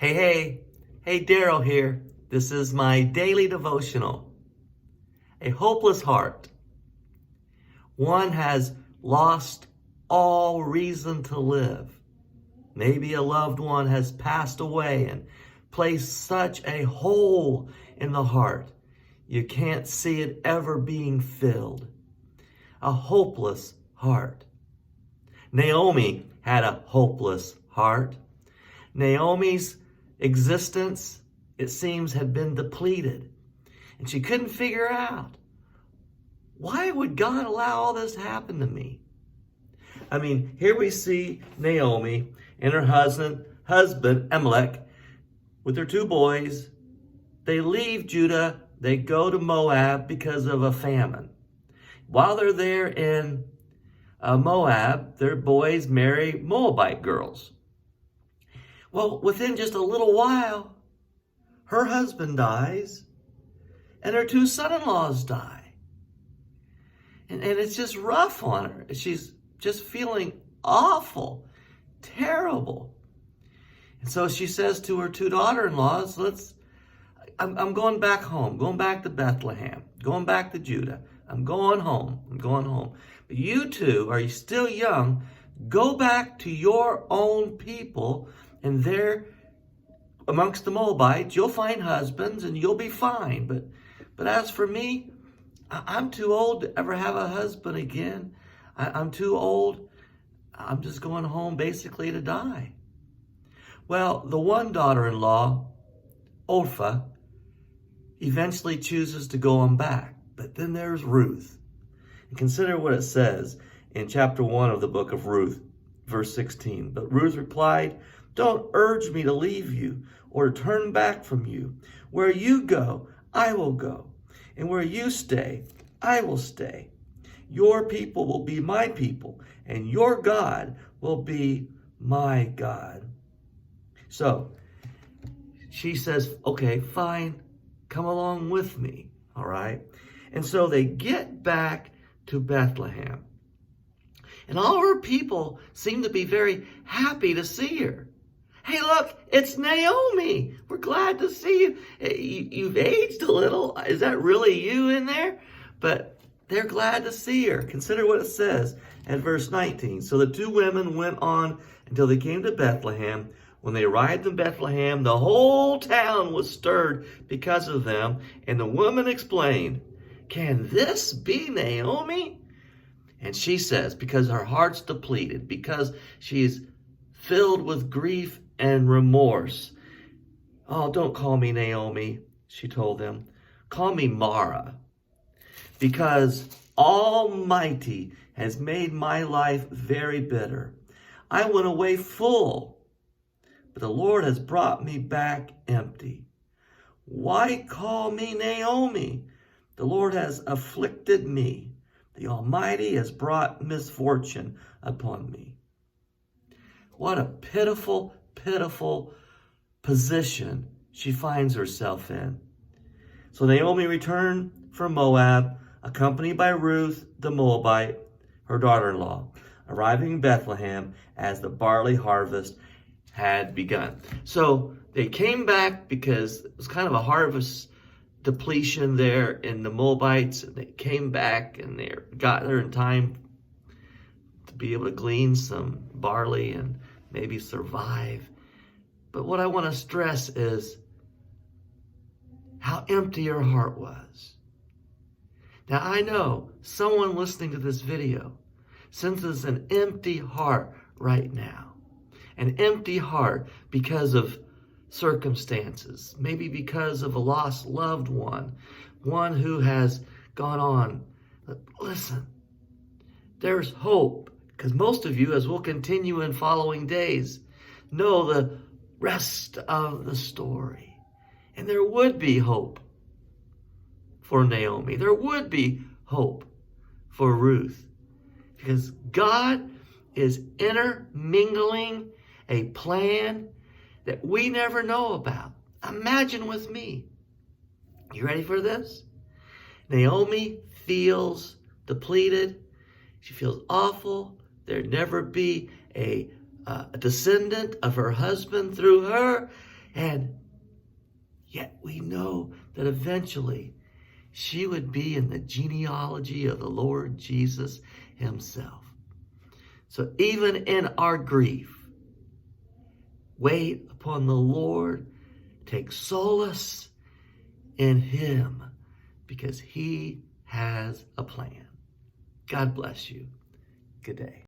Hey, Daryl here. This is my daily devotional. A hopeless heart. One has lost all reason to live. Maybe a loved one has passed away and placed such a hole in the heart, you can't see it ever being filled. A hopeless heart. Naomi had a hopeless heart. Naomi's existence, it seems, had been depleted. And she couldn't figure out, why would God allow all this to happen to me? I mean, here we see Naomi and her husband Elimelech, with their two boys. They leave Judah, they go to Moab because of a famine. While they're there in Moab, their boys marry Moabite girls. Well, within just a little while, her husband dies and her two son-in-laws die. And it's just rough on her. She's just feeling awful, terrible. And so she says to her two daughter-in-laws, I'm going back home, going back to Bethlehem, going back to Judah. I'm going home. But you two, are you still young? Go back to your own people, and there amongst the Moabites, you'll find husbands and you'll be fine. But as for me, I'm too old to ever have a husband again. I'm too old. I'm just going home basically to die. Well, the one daughter-in-law, Orpah, eventually chooses to go on back. But then there's Ruth. And consider what it says in chapter 1 of the book of Ruth, verse 16. But Ruth replied, "Don't urge me to leave you or to turn back from you. Where you go, I will go. And where you stay, I will stay. Your people will be my people, and your God will be my God." So she says, okay, fine, come along with me, all right? And so they get back to Bethlehem. And all her people seem to be very happy to see her. Hey, look, it's Naomi. We're glad to see you. You've aged a little. Is that really you in there? But they're glad to see her. Consider what it says at verse 19. So the two women went on until they came to Bethlehem. When they arrived in Bethlehem, the whole town was stirred because of them. And the woman explained, "Can this be Naomi?" And she says, because her heart's depleted, because she's filled with grief and remorse. "Oh, don't call me Naomi," she told them. "Call me Mara, because Almighty has made my life very bitter. I went away full, but the Lord has brought me back empty. Why call me Naomi? The Lord has afflicted me. The Almighty has brought misfortune upon me." What a pitiful, pitiful position she finds herself in. So Naomi returned from Moab, accompanied by Ruth the Moabite, her daughter-in-law, arriving in Bethlehem as the barley harvest had begun. So they came back because it was kind of a harvest depletion there in the Moabites. And they came back and they got there in time to be able to glean some barley and maybe survive. But what I want to stress is how empty her heart was. Now I know someone listening to this video senses an empty heart right now. An empty heart because of circumstances, maybe because of a lost loved one who has gone on. But listen, there's hope, because most of you, as we'll continue in following days, know the rest of the story. And there would be hope for Naomi. There would be hope for Ruth, because God is intermingling a plan that we never know about. Imagine with me. You ready for this? Naomi feels depleted. She feels awful. There'd never be a descendant of her husband through her. And yet we know that eventually she would be in the genealogy of the Lord Jesus himself. So even in our grief, wait upon the Lord, take solace in him, because he has a plan. God bless you. Good day.